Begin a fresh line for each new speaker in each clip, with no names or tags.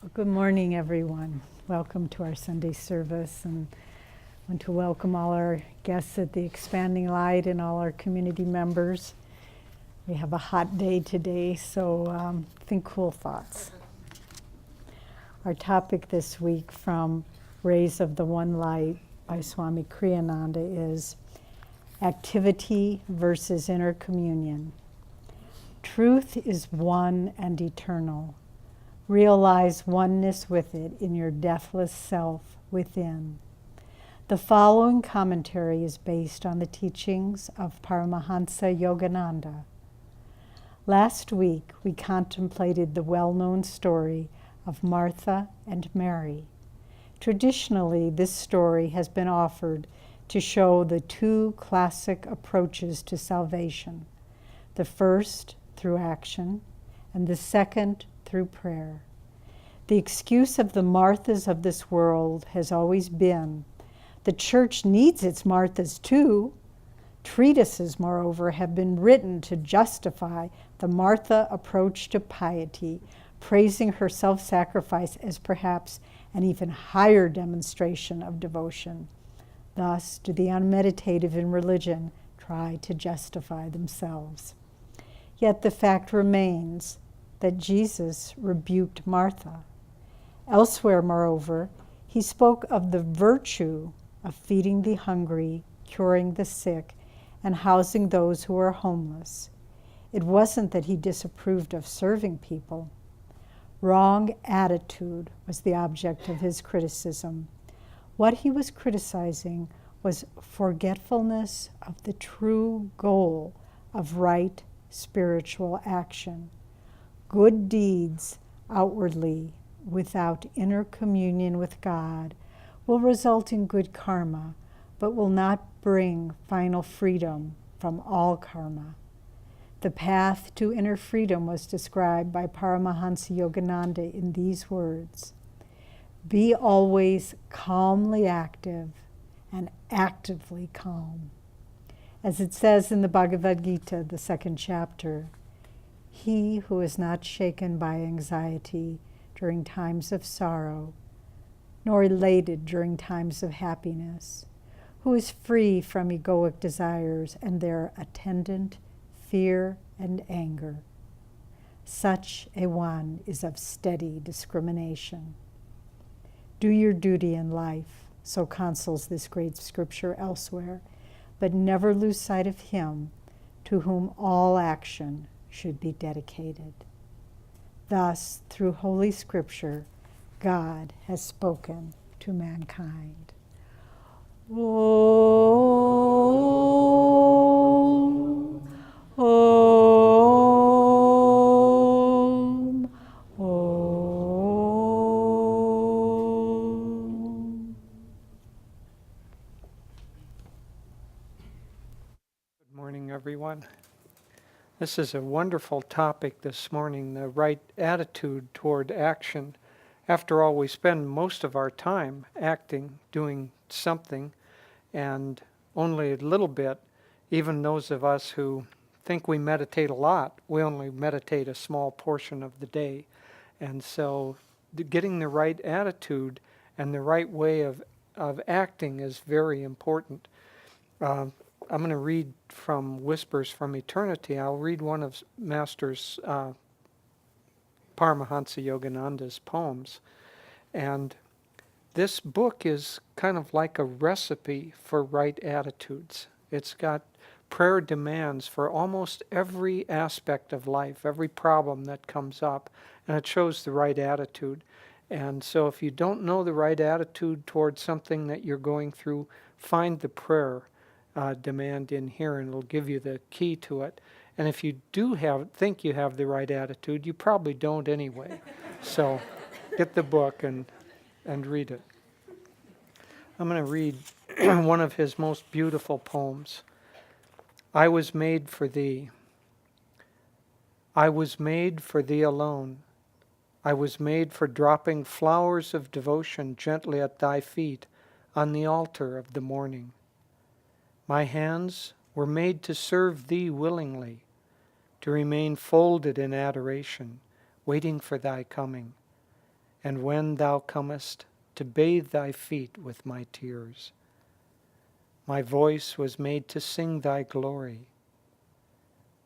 Well, good morning, everyone. Welcome to our Sunday service, and I want to welcome all our guests at the Expanding Light and all our community members. We have a hot day today, so think cool thoughts. Our topic this week from Rays of the One Light by Swami Kriyananda is activity versus inner communion. Truth is one and eternal. Realize oneness with it in your deathless self within. The following commentary is based on the teachings of Paramahansa Yogananda. Last week, we contemplated the well-known story of Martha and Mary. Traditionally, this story has been offered to show the two classic approaches to salvation, the first through action, and the second through prayer. The excuse of the Marthas of this world has always been, the church needs its Marthas too. Treatises, moreover, have been written to justify the Martha approach to piety, praising her self-sacrifice as perhaps an even higher demonstration of devotion. Thus do the unmeditative in religion try to justify themselves. Yet the fact remains that Jesus rebuked Martha. Elsewhere, moreover, he spoke of the virtue of feeding the hungry, curing the sick, and housing those who are homeless. It wasn't that he disapproved of serving people. Wrong attitude was the object of his criticism. What he was criticizing was forgetfulness of the true goal of right spiritual action. Good deeds outwardly without inner communion with God will result in good karma, but will not bring final freedom from all karma. The path to inner freedom was described by Paramahansa Yogananda in these words: be always calmly active and actively calm. As it says in the Bhagavad Gita, the second chapter, he who is not shaken by anxiety during times of sorrow, nor elated during times of happiness, who is free from egoic desires and their attendant fear and anger, such a one is of steady discrimination. Do your duty in life, so counsels this great scripture elsewhere, but never lose sight of him to whom all action should be dedicated. Thus, through Holy Scripture, God has spoken to mankind. Om, Om, Om.
Good morning, everyone. This is a wonderful topic this morning, the right attitude toward action. After all, we spend most of our time acting, doing something, and only a little bit, even those of us who think we meditate a lot, we only meditate a small portion of the day. And so getting the right attitude and the right way of acting is very important. I'm going to read from Whispers from Eternity. I'll read one of Master's Paramahansa Yogananda's poems. And this book is kind of like a recipe for right attitudes. It's got prayer demands for almost every aspect of life, every problem that comes up, and it shows the right attitude. And so if you don't know the right attitude towards something that you're going through, find the prayer demand in here, and it'll give you the key to it. And if you do think you have the right attitude, you probably don't anyway. So get the book and read it. I'm going to read one of his most beautiful poems. I was made for thee. I was made for thee alone. I was made for dropping flowers of devotion gently at thy feet on the altar of the morning. My hands were made to serve thee willingly, to remain folded in adoration, waiting for thy coming. and when thou comest to bathe thy feet with my tears. My voice was made to sing thy glory.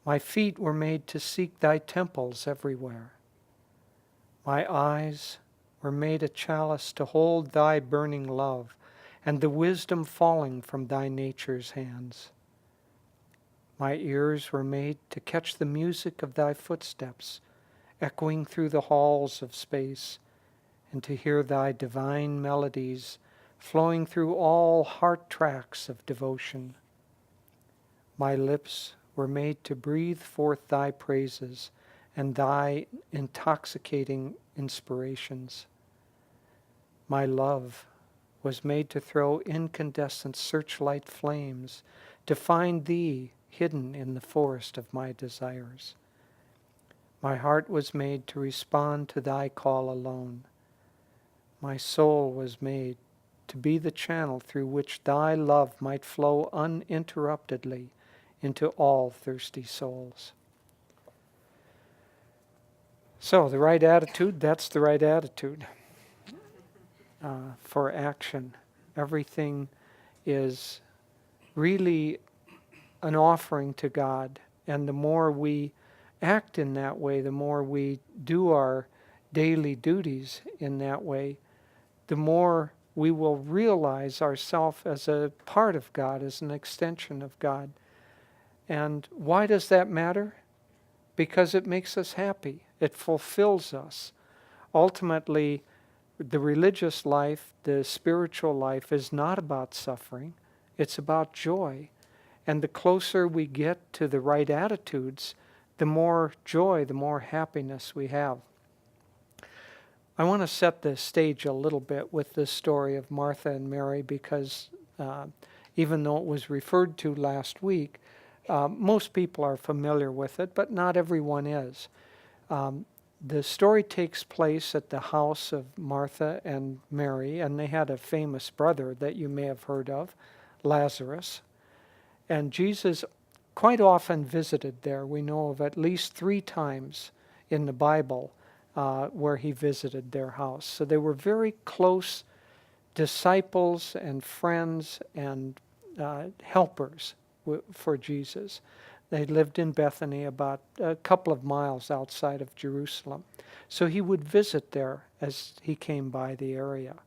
My feet were made to seek thy temples everywhere. My eyes were made a chalice to hold thy burning love, and the wisdom falling from thy nature's hands. My ears were made to catch the music of thy footsteps, echoing through the halls of space, and to hear thy divine melodies flowing through all heart tracks of devotion. My lips were made to breathe forth thy praises and thy intoxicating inspirations. My love was made to throw incandescent searchlight flames, to find thee hidden in the forest of my desires. My heart was made to respond to thy call alone. My soul was made to be the channel through which thy love might flow uninterruptedly into all thirsty souls. So the right attitude, that's the right attitude for action. Everything is really an offering to God. And the more we act in that way, the more we do our daily duties in that way, the more we will realize ourselves as a part of God, as an extension of God. And why does that matter? Because it makes us happy. It fulfills us. Ultimately, the religious life, the spiritual life is not about suffering. It's about joy. And the closer we get to the right attitudes, the more joy, the more happiness we have. I want to set the stage a little bit with this story of Martha and Mary because even though it was referred to last week, most people are familiar with it, but not everyone is. The story takes place at the house of Martha and Mary, and they had a famous brother that you may have heard of, Lazarus. And Jesus quite often visited there. We know of at least 3 times in the Bible where he visited their house. So they were very close disciples and friends and helpers for Jesus. They lived in Bethany, about a couple of miles outside of Jerusalem. So he would visit there as he came by the area.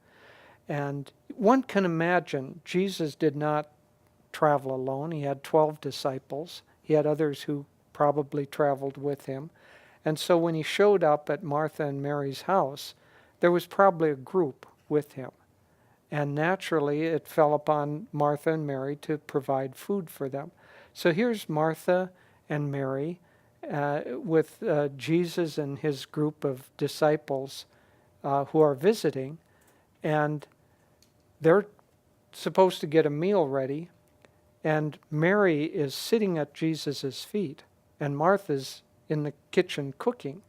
And one can imagine Jesus did not travel alone. He had 12 disciples. He had others who probably traveled with him. And so when he showed up at Martha and Mary's house, there was probably a group with him. And naturally, it fell upon Martha and Mary to provide food for them. So here's Martha and Mary with Jesus and his group of disciples who are visiting, and they're supposed to get a meal ready, and Mary is sitting at Jesus' feet, and Martha's in the kitchen cooking.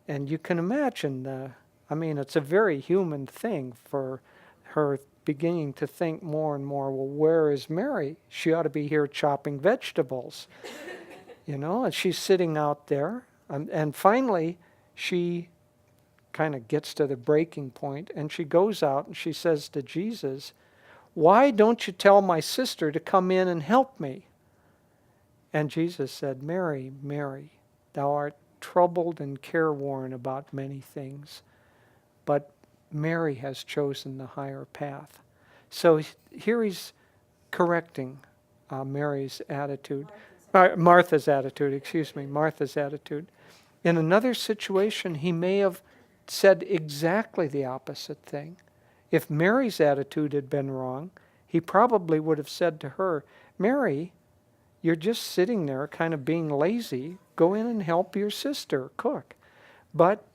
And you can imagine, it's a very human thing for her beginning to think more and more, well, where is Mary? She ought to be here chopping vegetables. And she's sitting out there. And finally, she kind of gets to the breaking point, and she goes out and she says to Jesus, "Why don't you tell my sister to come in and help me?" And Jesus said, "Mary, Mary, thou art troubled and careworn about many things, but Mary has chosen the higher path." So here he's correcting Martha's attitude. Martha's attitude. In another situation, he may have said exactly the opposite thing. If Mary's attitude had been wrong, he probably would have said to her, "Mary, you're just sitting there kind of being lazy. Go in and help your sister cook." But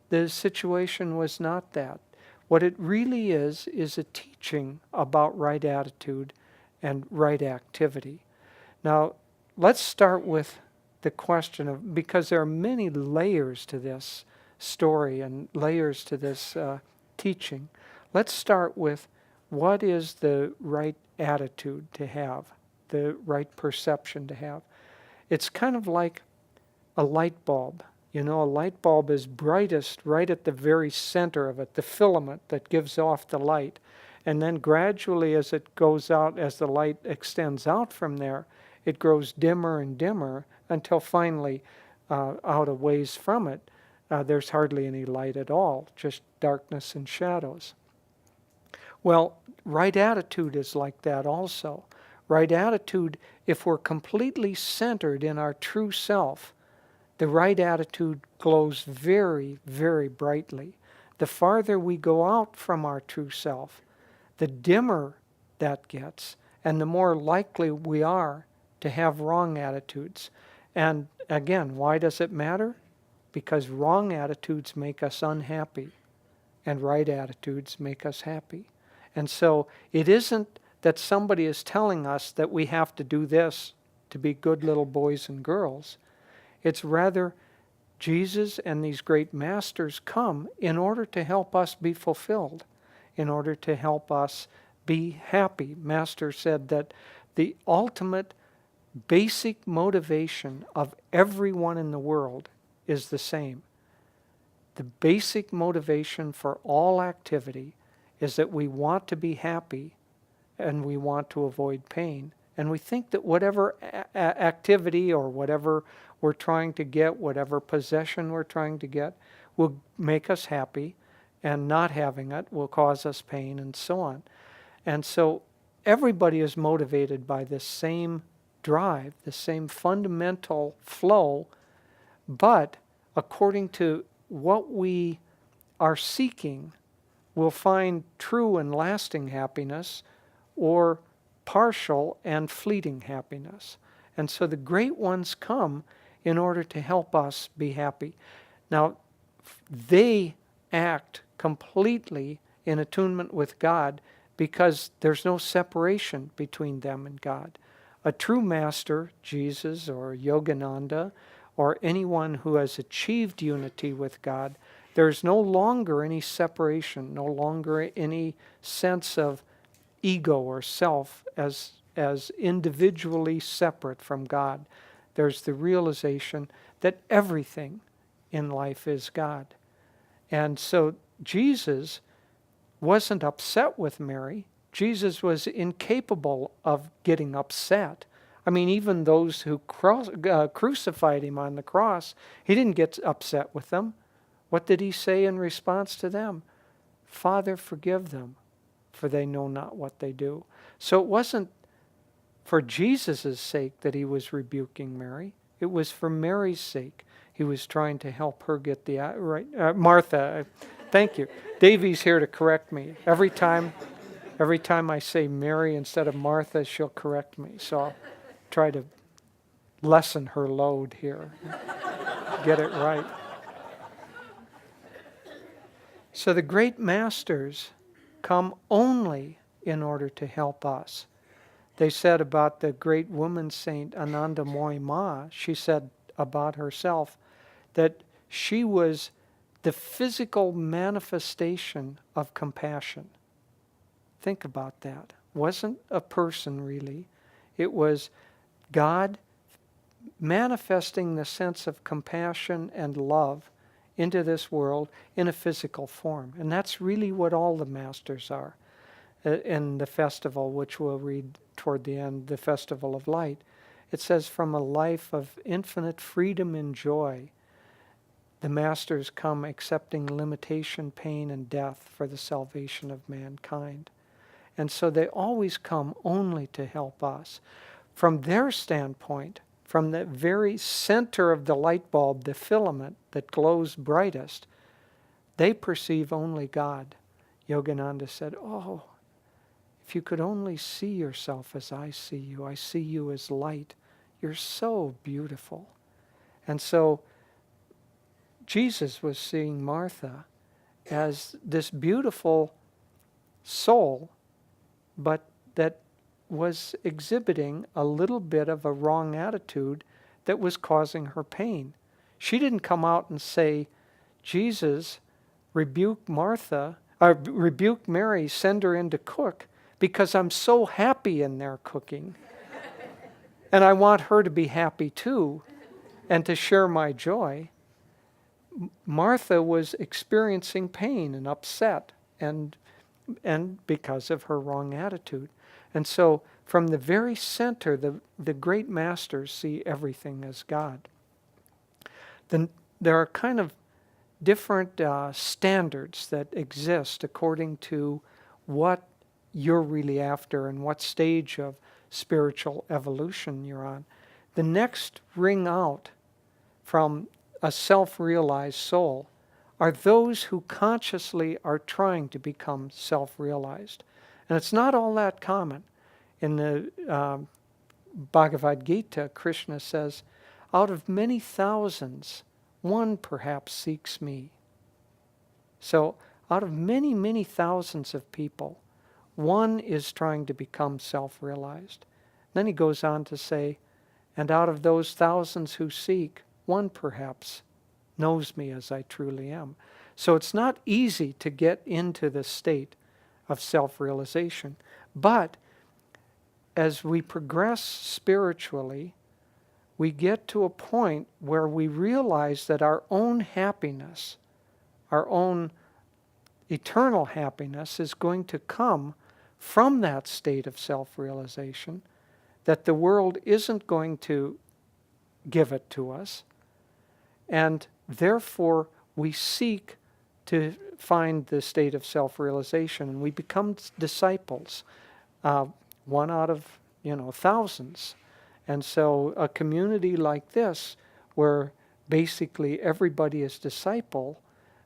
the situation was not that. What it really is a teaching about right attitude and right activity. Now, let's start with the question of, because there are many layers to this story and layers to this teaching. Let's start with what is the right attitude to have, the right perception to have. It's kind of like a light bulb. You know, a light bulb is brightest right at the very center of it, the filament that gives off the light. And then gradually as it goes out, as the light extends out from there, it grows dimmer and dimmer until finally, out a ways from it, there's hardly any light at all, just darkness and shadows. Well, right attitude is like that also. Right attitude, if we're completely centered in our true self, the right attitude glows very, very brightly. The farther we go out from our true self, the dimmer that gets, and the more likely we are to have wrong attitudes. And again, why does it matter? Because wrong attitudes make us unhappy, and right attitudes make us happy. And so it isn't that somebody is telling us that we have to do this to be good little boys and girls. It's rather Jesus and these great masters come in order to help us be fulfilled, in order to help us be happy. Master said that the ultimate basic motivation of everyone in the world is the same. The basic motivation for all activity is that we want to be happy and we want to avoid pain. And we think that whatever activity or whatever we're trying to get, whatever possession we're trying to get, will make us happy, and not having it will cause us pain, and so on. And so everybody is motivated by this same drive, the same fundamental flow, but according to what we are seeking, we'll find true and lasting happiness or partial and fleeting happiness. And so the great ones come in order to help us be happy. Now, they act completely in attunement with God because there's no separation between them and God. A true master, Jesus or Yogananda, or anyone who has achieved unity with God, there's no longer any separation, no longer any sense of ego or self as individually separate from God. There's the realization that everything in life is God. And so Jesus wasn't upset with Mary. Jesus was incapable of getting upset. I mean, even those who crucified him on the cross, he didn't get upset with them. What did he say in response to them? Father, forgive them, for they know not what they do. So it wasn't for Jesus' sake that he was rebuking Mary. It was for Mary's sake. He was trying to help her get the right. Martha, thank you. Davey's here to correct me. Every time I say Mary instead of Martha, she'll correct me. So I'll try to lessen her load here. Get it right. So the great masters come only in order to help us. They said about the great woman saint Anandamoyi Ma, she said about herself that she was the physical manifestation of compassion. Think about that. Wasn't a person really. It was God manifesting the sense of compassion and love into this world in a physical form. And that's really what all the masters are. In the festival, which we'll read toward the end, the Festival of Light, it says, from a life of infinite freedom and joy, the masters come accepting limitation, pain, and death for the salvation of mankind. And so they always come only to help us. From their standpoint, from the very center of the light bulb, the filament that glows brightest, they perceive only God. Yogananda said, oh, if you could only see yourself as I see you as light. You're so beautiful. And so Jesus was seeing Martha as this beautiful soul, but that was exhibiting a little bit of a wrong attitude that was causing her pain. She didn't come out and say, Jesus, rebuke Mary, send her in to cook, because I'm so happy in there cooking. And I want her to be happy too, and to share my joy. Martha was experiencing pain and upset, and because of her wrong attitude. And so from the very center, the great masters see everything as God. Then there are kind of different standards that exist according to what you're really after and what stage of spiritual evolution you're on. The next ring out from a self-realized soul are those who consciously are trying to become self-realized. And it's not all that common. In the Bhagavad Gita, Krishna says, out of many thousands, one perhaps seeks me. So out of many, many thousands of people, one is trying to become self-realized. Then he goes on to say, and out of those thousands who seek, one perhaps knows me as I truly am. So it's not easy to get into the state of self-realization. But as we progress spiritually, we get to a point where we realize that our own happiness, our own eternal happiness, is going to come from that state of self-realization, that the world isn't going to give it to us, and therefore we seek to find the state of self-realization, and we become disciples, one out of thousands. And so a community like this, where basically everybody is disciple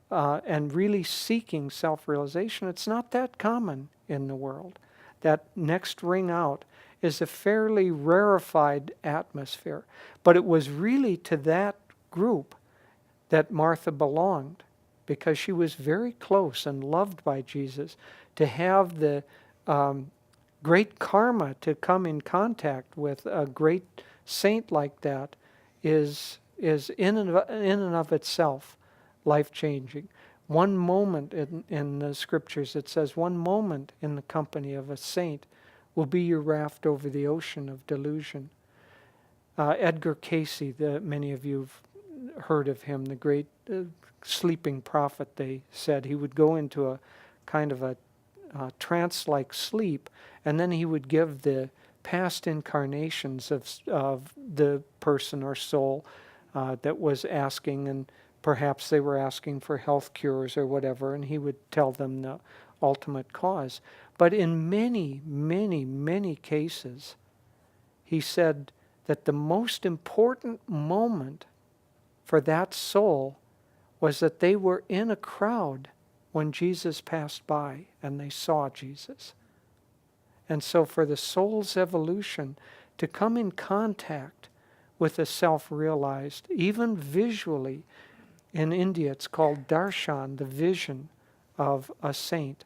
and really seeking self-realization, it's not that common in the world. That next ring out is a fairly rarefied atmosphere. But it was really to that group that Martha belonged, because she was very close and loved by Jesus. To have the great karma to come in contact with a great saint like that is in and of itself life-changing. One moment in the scriptures, it says, one moment in the company of a saint will be your raft over the ocean of delusion. Edgar Cayce, many of you have heard of him, the great sleeping prophet, they said. He would go into a kind of a trance-like sleep, and then he would give the past incarnations of the person or soul that was asking, and perhaps they were asking for health cures or whatever, and he would tell them the ultimate cause. But in many, many, many cases, he said that the most important moment for that soul was that they were in a crowd when Jesus passed by and they saw Jesus. And so for the soul's evolution to come in contact with the self-realized, even visually, in India it's called darshan, the vision of a saint,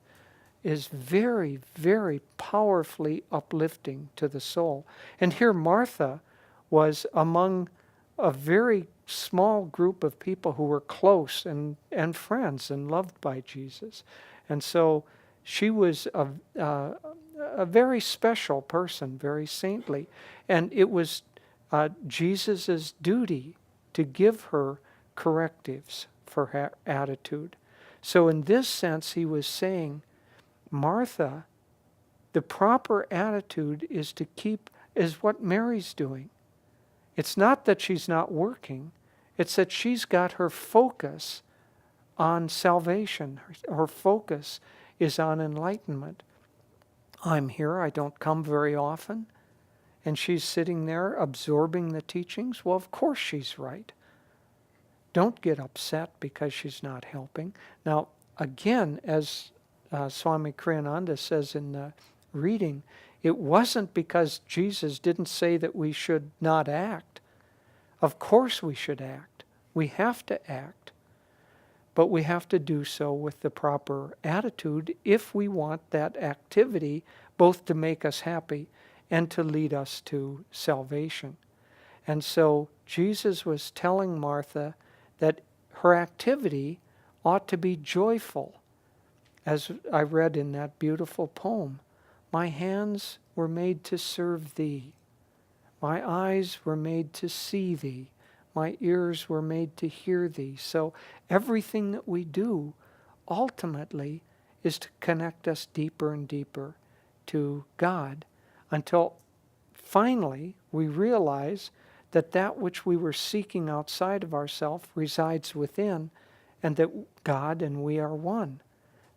is very, very powerfully uplifting to the soul. And here Martha was among a very small group of people who were close and friends and loved by Jesus. And so she was a very special person, very saintly. And it was Jesus' duty to give her correctives for her attitude. So in this sense, he was saying, Martha, the proper attitude is what Mary's doing. It's not that she's not working. It's that she's got her focus on salvation. Her focus is on enlightenment. I'm here. I don't come very often. And she's sitting there absorbing the teachings. Well, of course she's right. Don't get upset because she's not helping. Now, again, as Swami Kriyananda says in the reading, it wasn't because Jesus didn't say that we should not act. Of course we should act. We have to act. But we have to do so with the proper attitude if we want that activity both to make us happy and to lead us to salvation. And so Jesus was telling Martha that her activity ought to be joyful. As I read in that beautiful poem, my hands were made to serve thee. My eyes were made to see thee. my ears were made to hear thee. So everything that we do ultimately is to connect us deeper and deeper to God until finally we realize that that which we were seeking outside of ourselves resides within, and that God and we are one.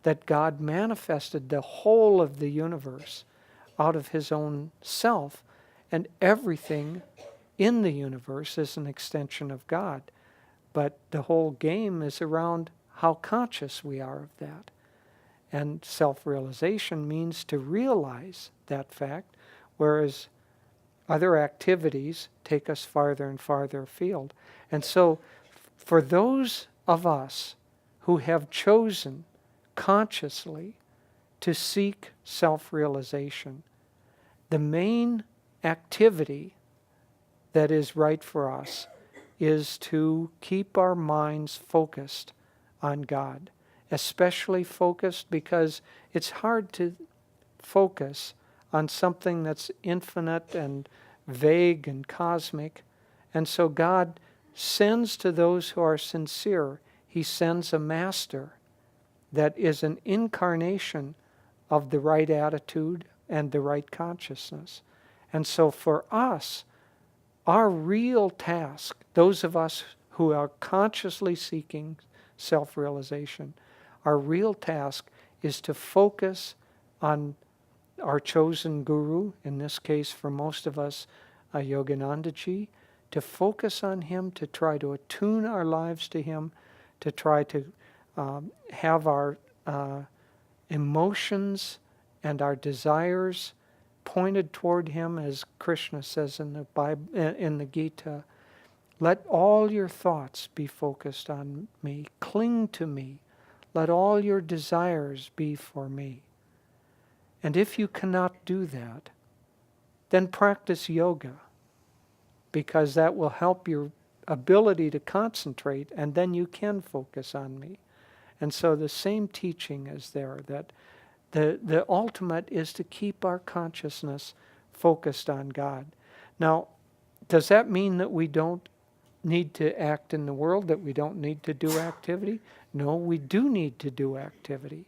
That God manifested the whole of the universe out of his own self, and everything in the universe is an extension of God. But the whole game is around how conscious we are of that. And self-realization means to realize that fact, whereas other activities take us farther and farther afield. And so for those of us who have chosen consciously to seek self-realization, the main activity that is right for us is to keep our minds focused on God, especially focused because it's hard to focus on something that's infinite and vague and cosmic. And so God sends to those who are sincere, he sends a master that is an incarnation of the right attitude and the right consciousness. And so for us, our real task, those of us who are consciously seeking self-realization, our real task is to focus on our chosen guru, in this case for most of us, Yoganandaji, to focus on him, to try to attune our lives to him, to try to have our emotions and our desires pointed toward him, as Krishna says in the Bible, in the Gita. Let all your thoughts be focused on me. Cling to me. Let all your desires be for me. And if you cannot do that, then practice yoga, because that will help your ability to concentrate, and then you can focus on me. And so the same teaching is there, that the ultimate is to keep our consciousness focused on God. Now, does that mean that we don't need to act in the world, that we don't need to do activity? No, we do need to do activity.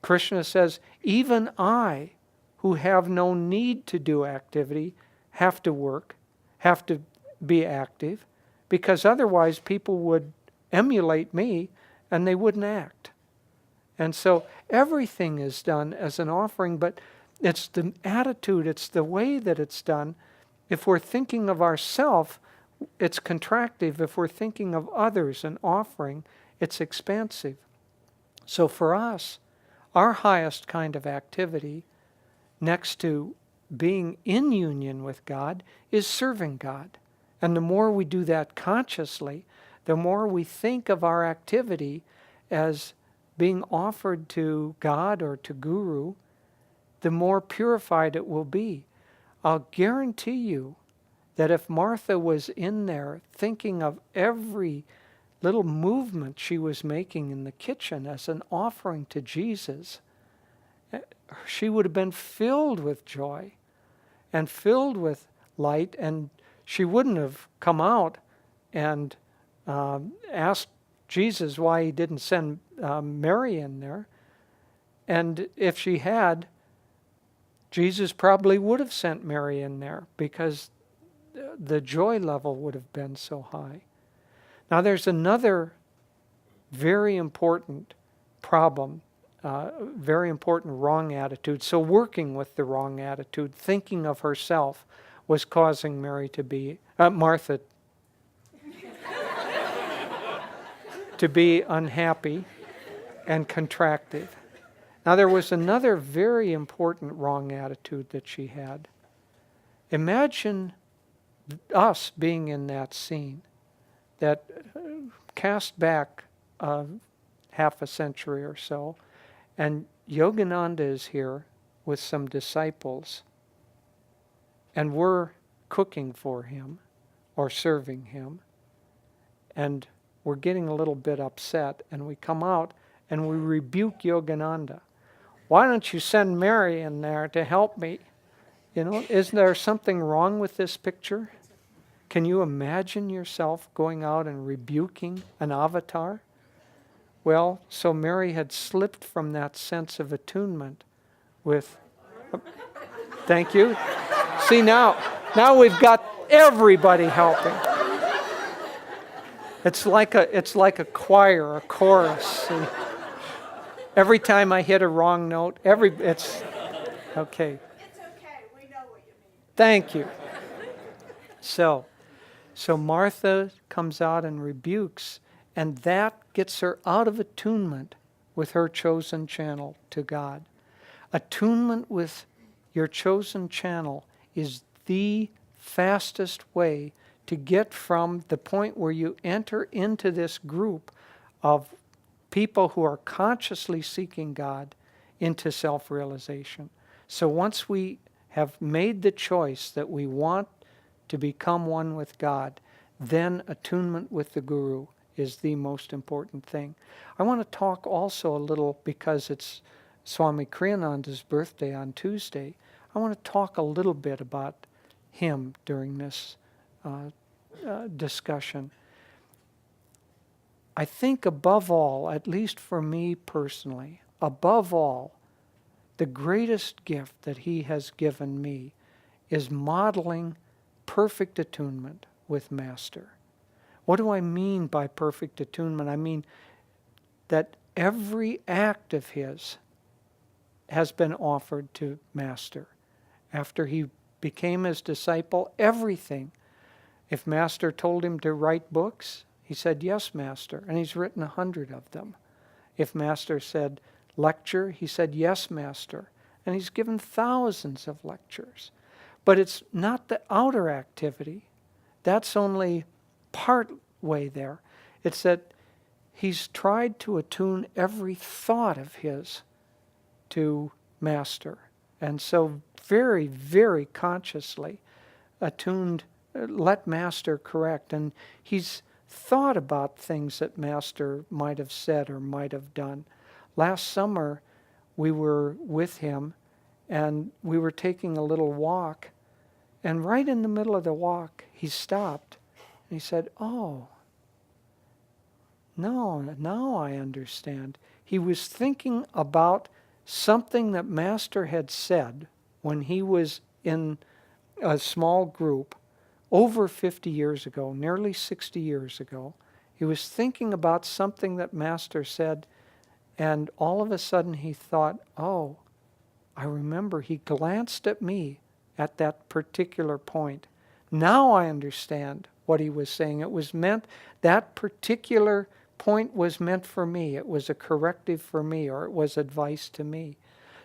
Krishna says, even I, who have no need to do activity, have to work, have to be active, because otherwise people would emulate me and they wouldn't act. And so everything is done as an offering, but it's the attitude, it's the way that it's done. If we're thinking of ourself, it's contractive. If we're thinking of others and offering, it's expansive. So for us, our highest kind of activity, next to being in union with God, is serving God. And the more we do that consciously, the more we think of our activity as being offered to God or to Guru, the more purified it will be. I'll guarantee you that if Martha was in there thinking of every little movement she was making in the kitchen as an offering to Jesus, she would have been filled with joy and filled with light, and she wouldn't have come out and asked Jesus why he didn't send Mary in there. And if she had, Jesus probably would have sent Mary in there, because the joy level would have been so high. Now there's another very important problem, very important wrong attitude. So working with the wrong attitude, thinking of herself, was causing Martha to be unhappy and contractive. Now there was another very important wrong attitude that she had. Imagine us being in that scene, that cast back half a century or so, and Yogananda is here with some disciples, and we're cooking for him or serving him, and we're getting a little bit upset, and we come out and we rebuke Yogananda. Why don't you send Mary in there to help me? You know, isn't there something wrong with this picture? Can you imagine yourself going out and rebuking an avatar? Well, so Mary had slipped from that sense of attunement with, thank you. See, now we've got everybody helping. It's like a choir, a chorus. See? Every time I hit a wrong note, it's okay.
It's okay. We know what you mean.
Thank you. So Martha comes out and rebukes, and that gets her out of attunement with her chosen channel to God. Attunement with your chosen channel is the fastest way to get from the point where you enter into this group of people who are consciously seeking God into self-realization. So once we have made the choice that we want to become one with God, then attunement with the Guru is the most important thing. I want to talk also a little, because it's Swami Kriyananda's birthday on Tuesday, I want to talk a little bit about him during this discussion. I think above all, at least for me personally, above all, the greatest gift that he has given me is modeling perfect attunement with Master. What do I mean by perfect attunement? I mean that every act of his has been offered to Master. After he became his disciple, everything. If Master told him to write books, he said, yes, Master, and he's written 100 of them. If Master said, lecture, he said, yes, Master, and he's given thousands of lectures. But it's not the outer activity. That's only part way there. It's that he's tried to attune every thought of his to Master. And so very, very consciously attuned, let Master correct. And he's thought about things that Master might have said or might have done. Last summer, we were with him, and we were taking a little walk, and right in the middle of the walk, he stopped, and he said, oh, no, now I understand. He was thinking about something that Master had said when he was in a small group over 50 years ago, nearly 60 years ago. He was thinking about something that Master said, and all of a sudden he thought, oh, I remember. He glanced at me at that particular point. Now I understand what he was saying. It was meant, that particular point was meant for me. It was a corrective for me, or it was advice to me.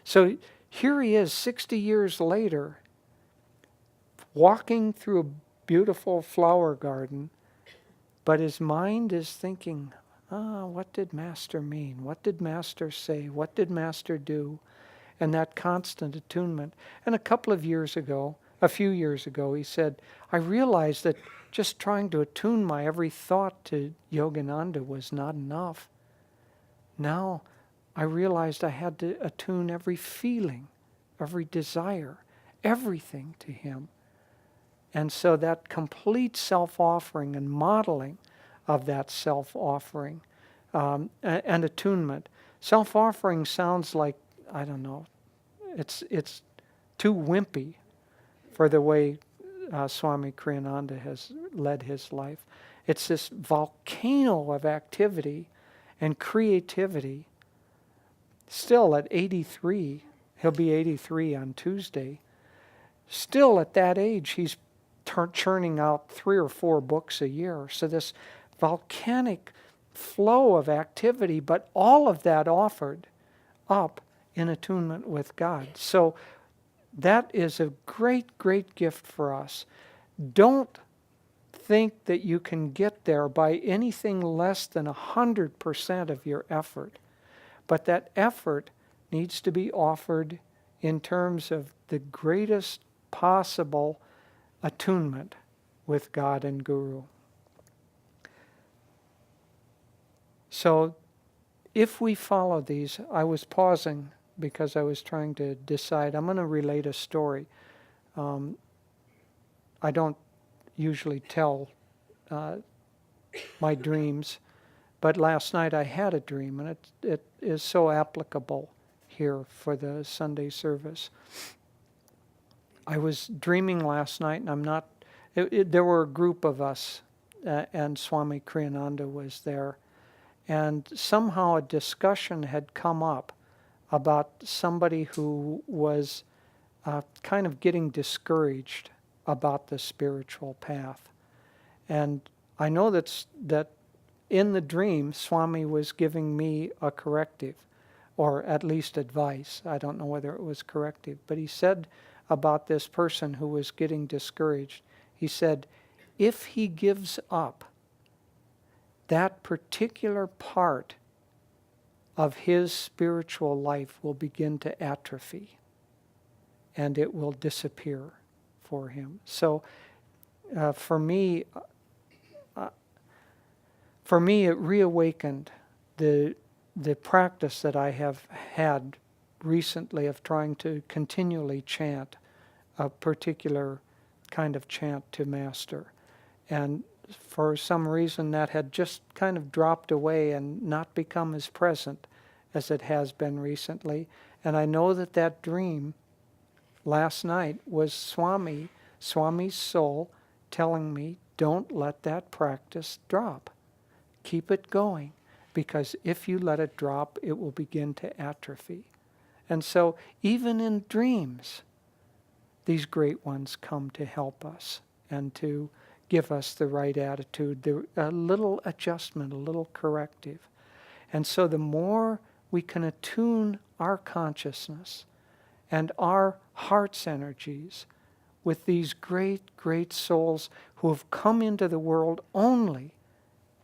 So here he is 60 years later, walking through a beautiful flower garden, but his mind is thinking, what did Master mean? What did Master say? What did Master do? And that constant attunement. And a few years ago, he said, I realized that just trying to attune my every thought to Yogananda was not enough. Now I realized I had to attune every feeling, every desire, everything to him. And so that complete self-offering and modeling of that self-offering and attunement. Self-offering sounds like, I don't know, it's too wimpy for the way Swami Kriyananda has led his life. It's this volcano of activity and creativity. Still at 83, he'll be 83 on Tuesday, still at that age, he's churning out 3 or 4 books a year. So this volcanic flow of activity, but all of that offered up in attunement with God. So that is a great, great gift for us. Don't think that you can get there by anything less than 100% of your effort. But that effort needs to be offered in terms of the greatest possible attunement with God and Guru. So if we follow these, I was pausing because I was trying to decide. I'm going to relate a story. I don't usually tell my dreams, but last night I had a dream, and it is so applicable here for the Sunday service. I was dreaming last night, and I'm not. There were a group of us, and Swami Kriyananda was there, and somehow a discussion had come up about somebody who was kind of getting discouraged about the spiritual path. And I know that in the dream, Swami was giving me a corrective, or at least advice. I don't know whether it was corrective, but he said about this person who was getting discouraged, he said, if he gives up, that particular part of his spiritual life will begin to atrophy, and it will disappear for him. So for me, it reawakened the practice that I have had recently of trying to continually chant a particular kind of chant to Master. And for some reason that had just kind of dropped away and not become as present as it has been recently. And I know that dream last night was Swami's soul telling me, don't let that practice drop. Keep it going, because if you let it drop, it will begin to atrophy. And so even in dreams, these great ones come to help us and to give us the right attitude, a little adjustment, a little corrective. And so the more we can attune our consciousness and our heart's energies with these great, great souls who have come into the world only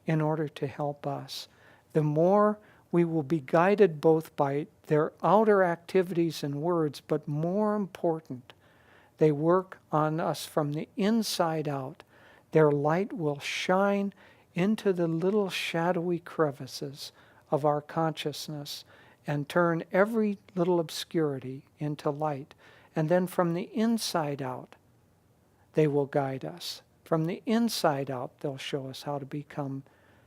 in order to help us, the more we will be guided both by their outer activities and words, but more important, they work on us from the inside out. Their light will shine into the little shadowy crevices of our consciousness and turn every little obscurity into light. And then from the inside out, they will guide us. From the inside out, they'll show us how to become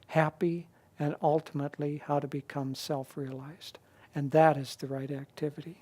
happy and ultimately how to become self-realized. And that is the right activity.